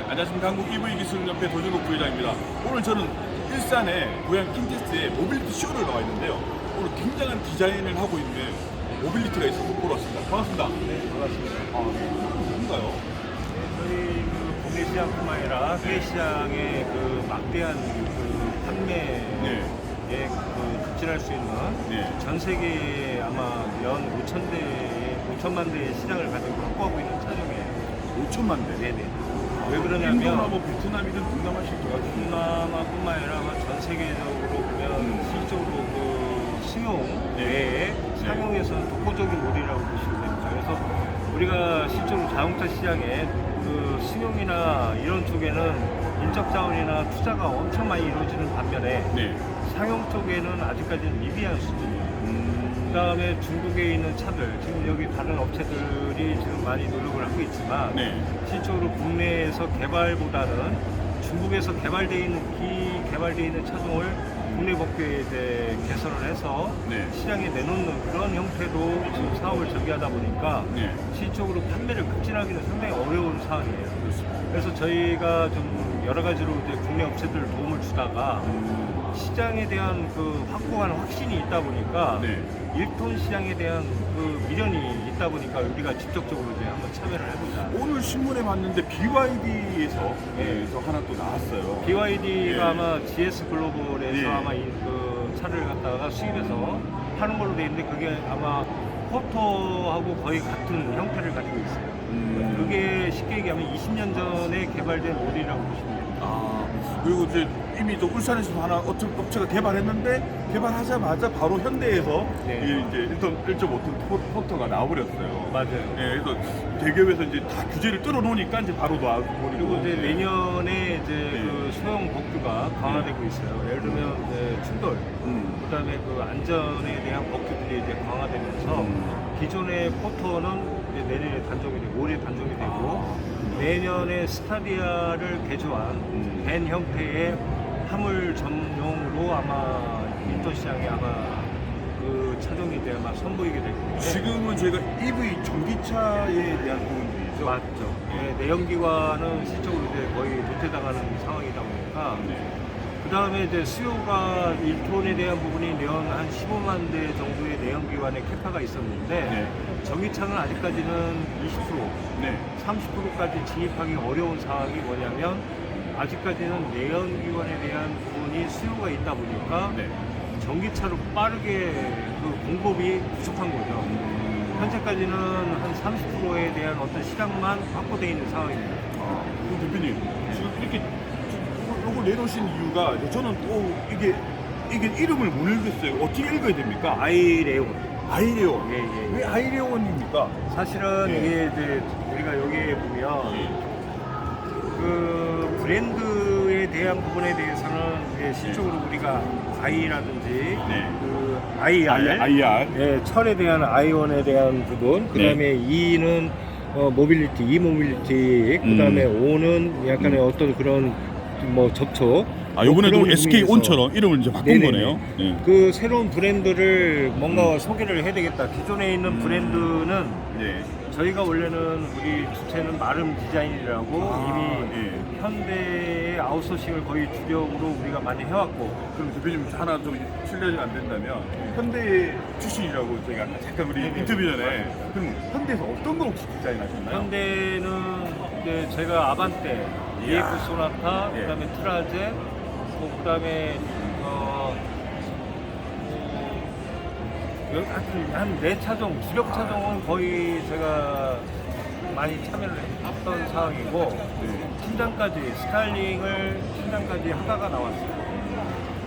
안녕하십니까. 한국 EV기술연합회 도준국 부회장입니다. 오늘 저는 일산의 고향 킨테스트에 모빌리티 쇼를 나와 있는데요. 오늘 굉장한 디자인을 하고 있는 모빌리티가 있어서 보러 왔습니다. 반갑습니다. 네, 반갑습니다. 뭔가요? 저희 국내 시장뿐만 아니라 해외 시장의 막대한 판매에 급진할 수 있는 전 세계에 아마 연 5천만 대의 시장을 가지고 확보하고 있는 차종이에요. 5천만 대. 네네. 왜 그러냐면 인도나 베트남이든 동남아 실조가 동남아뿐만 아니라 전 세계적으로 보면 실적으로 승용 외에 상용에서는 독보적인 모델이라고 보시면 됩니다. 그래서 우리가 실제로 자동차 시장에 승용이나 이런 쪽에는 인적 자원이나 투자가 엄청 많이 이루어지는 반면에 상용 쪽에는 아직까지는 미비한 수준이에요. 그 다음에 중국에 있는 차들, 지금 여기 다른 업체들이 지금 많이 노력을 하고 있지만 실제로 국내에서 개발보다는 중국에서 개발되어 있는 차종을 국내 법규에 이제 개선을 해서 시장에 내놓는 그런 형태로 지금 사업을 전개하다 보니까 실질적으로 판매를 급진하기는 상당히 어려운 사안이에요. 그래서 저희가 좀 여러 가지로 이제 국내 업체들 도움을 주다가 시장에 대한 확고한 확신이 있다 보니까 1톤 시장에 대한 미련이 있다 보니까 우리가 직접적으로 이제 한번 참여를 해보자. 오늘 신문에 봤는데 BYD에서 하나 또 나왔어요. BYD가 아마 GS 글로벌에서 아마 차를 갖다가 수입해서 파는 걸로 돼 있는데 그게 아마 포터하고 거의 같은 형태를 가지고 있어요. 그게 쉽게 얘기하면 20년 전에 개발된 모델이라고 보시면 됩니다. 그리고 이제 이미 또 울산에서도 하나 업체가 개발했는데 개발하자마자 바로 현대에서 이제 1.5톤 포터가 나와버렸어요. 맞아요. 그래서 대기업에서 이제 다 규제를 뚫어놓으니까 이제 바로 나와버리고. 그리고 이제 내년에 이제 소형 법규가 강화되고 있어요. 예를 들면 이제 충돌, 그다음에 안전에 대한 법규들이 이제 강화되면서 기존의 포터는 이제 내년에 단종이 되고 올해 단종이 되고 내년에 스타디아를 개조한 밴 형태의 화물 전용으로 아마 인도 시장에 아마 차종이 이제 아마 선보이게 될 텐데 지금은 저희가 EV 전기차에 대한 부분이죠. 맞죠. 내연기관은 실적으로 이제 거의 도태당하는 상황이다 보니까 그 다음에 이제 수요가 1톤에 대한 부분이 연 한 15만 대 정도의 내연기관의 캐파가 있었는데 전기차는 아직까지는 20%, 30%까지 진입하기 어려운 상황이 뭐냐면 아직까지는 내연기관에 대한 부분이 수요가 있다 보니까 전기차로 빠르게 공급이 부족한 거죠. 현재까지는 한 30%에 대한 어떤 시장만 확보되어 있는 상황입니다. 그럼 대표님 지금 이렇게 이걸 내놓으신 이유가 저는 또 이게 이름을 못 읽겠어요. 어떻게 읽어야 됩니까? 아이레온. 아이레온. 예. 왜 아이레온입니까? 사실은 이게 이제 우리가 여기에 보면 브랜드에 대한 부분에 대해서는 실적으로 우리가 아이라든지 IR, 철에 대한 아이온에 대한 부분, 그 다음에 E는 모빌리티, 이모빌리티, 그 다음에 O는 약간의 어떤 그런 접촉. 요번에도 SK온처럼 이름을 이제 바꾼 거네요. 그 새로운 브랜드를 뭔가 소개를 해야 되겠다. 기존에 있는 브랜드는 저희가 원래는 우리 주체는 마름 디자인이라고 이미 현대의 아웃소싱을 거의 주력으로 우리가 많이 해왔고. 그럼 대표님 하나 좀 실례가 안 된다면 현대 출신이라고 저희가 아까 잠깐 우리 인터뷰 전에 그럼 현대에서 어떤 걸 혹시 디자인하셨나요? 현대는 이제 제가 아반떼, EF 소나타, 그다음에 트라제, 그다음에 한 4차종, 주력 차종은 거의 제가 많이 참여를 했던 상황이고 팀장까지 팀장까지 하다가 나왔어요.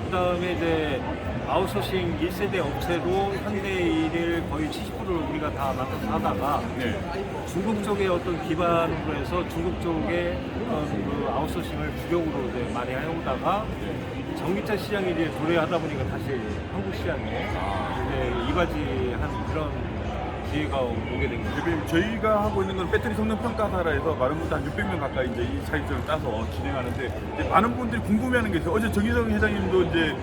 그 다음에 이제 아웃소싱 1세대 업체로 현대일을 거의 70%를 우리가 다 맡아서 하다가 중국 쪽의 어떤 기반으로 해서 중국 쪽의 어떤 아웃소싱을 주력으로 이제 많이 해오다가 전기차 시장이 이제 도래하다 보니까 다시 한국 시장에 이제 이바지한 그런 기회가 오게 된 거죠. 대표님 저희가 하고 있는 건 배터리 성능 평가사라 해서 많은 분들 한 600명 가까이 이제 이 사이트를 따서 진행하는데 이제 많은 분들이 궁금해하는 게 있어요. 어제 정희성 회장님도 이제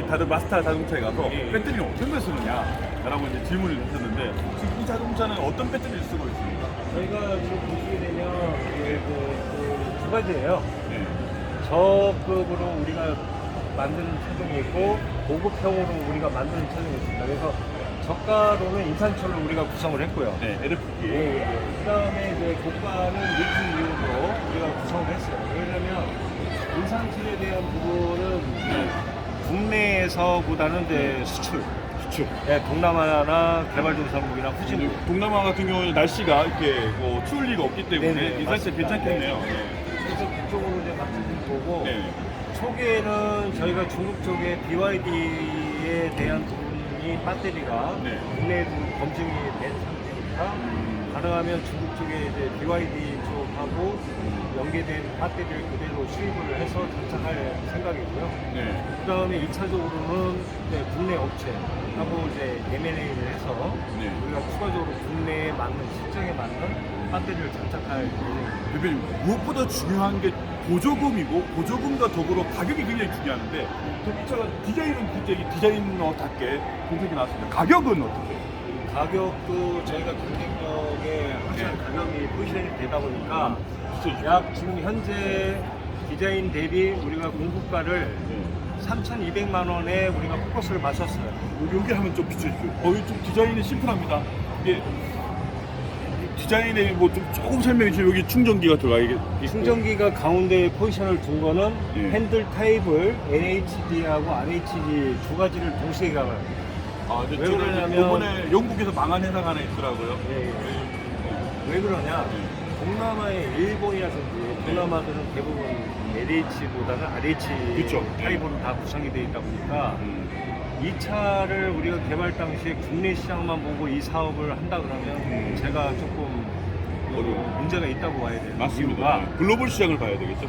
다른 마스터 자동차에 가서 배터리는 어떤 걸 쓰느냐라고 이제 질문을 주셨는데 지금 이 자동차는 어떤 배터리를 쓰고 있습니까? 저희가 지금 보시게 되면 두 가지예요. 네. 저급으로 우리가 만드는 차종이 있고 고급형으로 우리가 만드는 차종이 있습니다. 그래서 저가로는 인산철로 우리가 구성을 했고요. 네, LFP. 그 다음에 이제 고가는 리튬 이온으로 우리가 구성을 했어요. 왜냐면 인산철에 대한 부분은 국내에서보다는 이제 수출. 네, 동남아나 개발도상국이나 후진국. 동남아 같은 경우는 날씨가 이렇게 뭐 추울 리가 없기 때문에 네네, 인산철 맞습니다. 괜찮겠네요. 그래서 그쪽으로 이제 맡겨진 거고. 네. 초기에는 저희가 중국 쪽에 BYD에 대한 부분이 배터리가 네. 국내에도 검증이 된 상태니까 가능하면 중국 쪽에 이제 BYD 쪽하고 연계된 배터리를 그대로 수입을 해서 장착할 생각이고요. 네. 그 다음에 2차적으로는 국내 업체하고 이제 M&A를 해서 네. 우리가 추가적으로 국내에 맞는 실정에 맞는 배터리를 장착할 예정입니다. 대표님, 무엇보다 중요한 게 보조금이고 보조금과 더불어 가격이 굉장히 중요한데 이 차가 디자인은 굉장히 디자이너답게 공색이 나왔습니다. 가격은 어떻게? 가격도 저희가 경쟁력에 항상 가격이 포지션이 되다 보니까 진짜 약 지금 현재 디자인 대비 우리가 공급가를 3,200만 원에 우리가 포커스를 맞췄어요. 여기 하면 좀 비춰주세요. 여기 좀 디자인이 심플합니다. 이게 디자인에 뭐 좀 조금 설명해 주시면 여기 충전기가 들어가 있고 충전기가 가운데 포지션을 둔 거는 예. 핸들 타입을 NHD하고 RHD 두 가지를 동시에 가봐요. 아, 근데 왜 저는 그러냐면- 이번에 영국에서 망한 회사가 하나 있더라고요. 왜 그러냐? 동남아의 일본이라든지 동남아들은 대부분 LH보다는 RH 그쵸. 타입으로 다 구성이 되어 있다 보니까 이 차를 우리가 개발 당시에 국내 시장만 보고 이 사업을 한다 그러면 제가 조금 어려워요. 문제가 있다고 봐야 돼요. 맞습니다. 이유가 글로벌 시장을 봐야 되겠죠.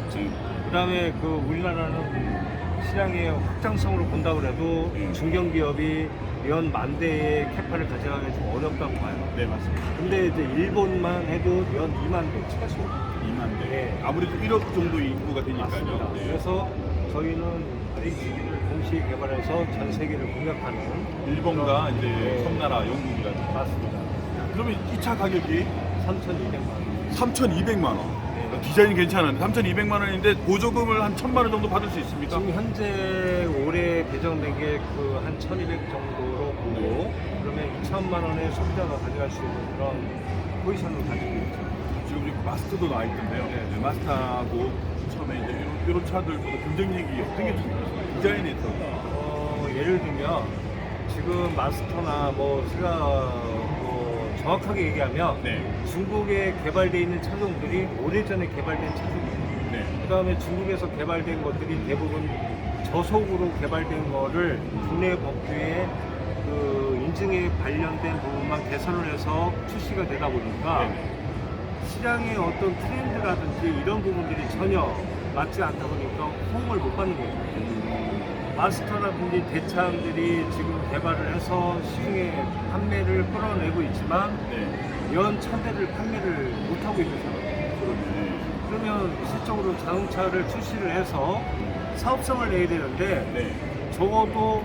그다음에 그 우리나라는 시장의 확장성으로 본다 그래도 중견기업이 연 만대의 캐파를 가져가기 좀 어렵다고 봐요. 네, 맞습니다. 근데 이제 일본만 해도 연 2만 대 최소. 2만 대. 네. 아무래도 1억 정도 인구가 되니까요. 맞습니다. 네. 그래서 저희는 RHD를 동시에 개발해서 전 세계를 공략하는 일본과 이제 네. 섬나라 영국이라든지. 맞습니다. 그러면 이 차 가격이 3,200만 원. 3,200만 원. 네. 디자인이 괜찮은데 3,200만 원인데 보조금을 한 1,000만 원 정도 받을 수 있습니까? 지금 현재 올해 배정된 게 그 한 1,200 정도로 보고 그러면 2천만 원의 소비자가 가져갈 수 있는 그런 포지션을 가지고 있죠. 지금 여기 마스터도 나와 있던데요. 네. 마스터하고 처음에 이제 이런 차들보다 경쟁력이 어떻게 디자인에 있어? 예를 들면 지금 마스터나 뭐 제가 뭐 정확하게 얘기하면 네. 중국에 개발되어 있는 차종들이 오래전에 개발된 차종이에요. 네. 그 다음에 중국에서 개발된 것들이 대부분 저속으로 개발된 거를 국내 법규에 그 인증에 관련된 부분만 개선을 해서 출시가 되다 보니까 네. 시장의 어떤 트렌드라든지 이런 부분들이 전혀 맞지 않다 보니까 호응을 못 받는 거죠. 마스터라든지 대차들이 지금 개발을 해서 시중에 판매를 끌어내고 있지만 네. 연 1,000대를 판매를 못하고 있는 상황이에요. 그러네. 그러면 실적으로 자동차를 출시를 해서 사업성을 내야 되는데 네. 적어도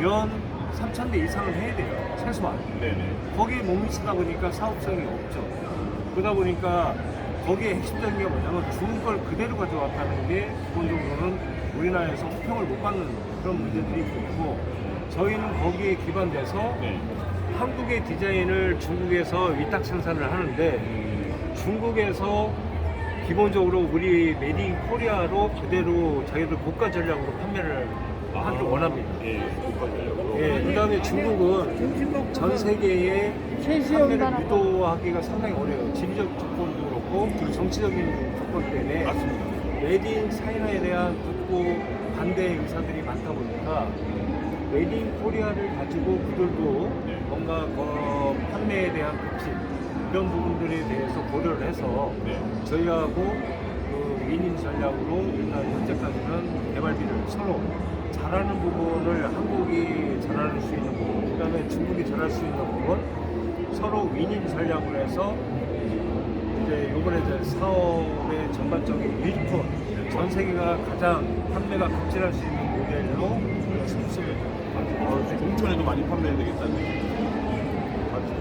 연 3,000대 이상은 해야 돼요. 최소한. 네네. 거기에 못 미치다 보니까 사업성이 없죠. 그러다 보니까 거기에 핵심적인 게 뭐냐면 좋은 걸 그대로 가져왔다는 게 기본적으로는 우리나라에서 호평을 못 받는 그런 문제들이 있고 저희는 거기에 기반돼서 네. 한국의 디자인을 중국에서 위탁 생산을 하는데 중국에서 기본적으로 우리 메이드 인 코리아로 그대로 자기들 고가 전략으로 판매를 하기를 원합니다. 예. 국가적으로. 예, 그 다음에 중국은 전 세계에 판매를 유도하기가 상당히 어려워요. 지리적 조건도 그렇고 그리고 정치적인 조건 때문에 맞습니다. 메이드 인 차이나에 대한 극구 반대 의사들이 많다 보니까 메이드 인 코리아를 가지고 그들도 네. 뭔가 그 판매에 대한 급진 이런 부분들에 대해서 고려를 해서 네. 저희하고 그 윈인 전략으로 일단 현재까지는 개발비를 서로 잘하는 부분을 한국이 잘할 수 있는 부분, 그 다음에 중국이 잘할 수 있는 부분 서로 윈인 전략으로 해서 이제 요번에 이제 사업의 전반적인 일품 전 세계가 가장 판매가 급진할 수 있는 모델로 승수를 동천에도 많이 판매해야 되겠다는 얘기.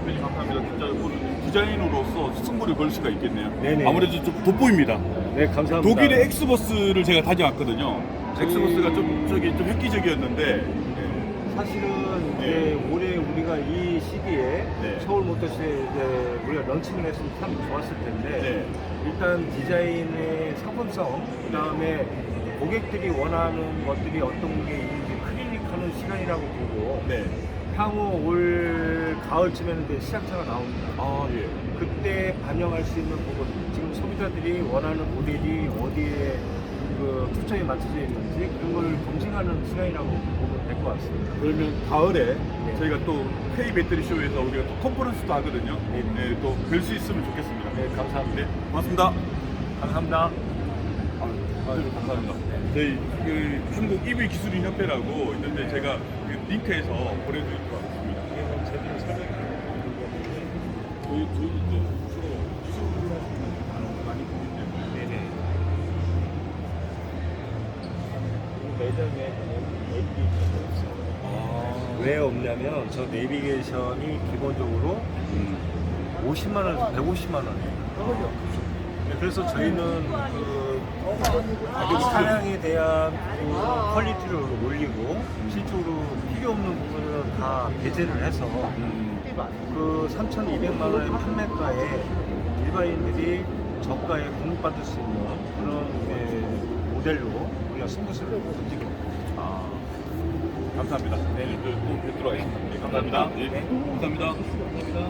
대표님 감사합니다. 진짜 오늘 디자인으로서 승부를 걸 수가 있겠네요. 네네. 아무래도 좀 돋보입니다. 네, 감사합니다. 독일의 엑스버스를 제가 다녀왔거든요. 엑스버스가 좀 획기적이었는데 사실은 네. 이제 올해 우리가 이 시기에 네. 서울 모터스에 이제 우리가 런칭을 했으면 참 좋았을 텐데 네. 일단 디자인의 상품성, 그다음에 고객들이 원하는 것들이 어떤 게 있는지 클리닉하는 시간이라고 보고 네. 향후 올 가을쯤에는 이제 시작차가 나옵니다. 아 예. 그때 반영할 수 있는 부분, 지금 소비자들이 원하는 모델이 어디에 그 초점이 맞춰져 있는지 그런 걸 검증하는 시간이라고 보면 될 것 같습니다. 그러면 가을에 네. 저희가 또 K 배터리 쇼에서 우리가 또 컨퍼런스도 하거든요. 네. 네, 또 뵐 수 있으면 좋겠습니다. 네, 감사합니다. 네, 고맙습니다. 감사합니다. 감사합니다. 저희 그 한국 EV 기술인 협회라고 있는데 제가 그 링크에서 보내드릴 것 같습니다. 제대로 설명해 저희 이제 주로 기술을 많이 보는데 네네. 매장에 내비게이션이 없어요. 왜 없냐면 저 내비게이션이 기본적으로 50만 원에서 150만 원이에요. 그래서 저희는 그 차량에 대한 그 퀄리티를 올리고 실제로 필요 없는 부분은 다 배제를 해서 그 3,200만 원의 판매가에 일반인들이 저가에 공급받을 수 있는 그런 모델로 우리가 승부수를 던지고 있습니다. 감사합니다. 네, 또 뵙도록 하겠습니다. 네, 감사합니다. 네, 감사합니다.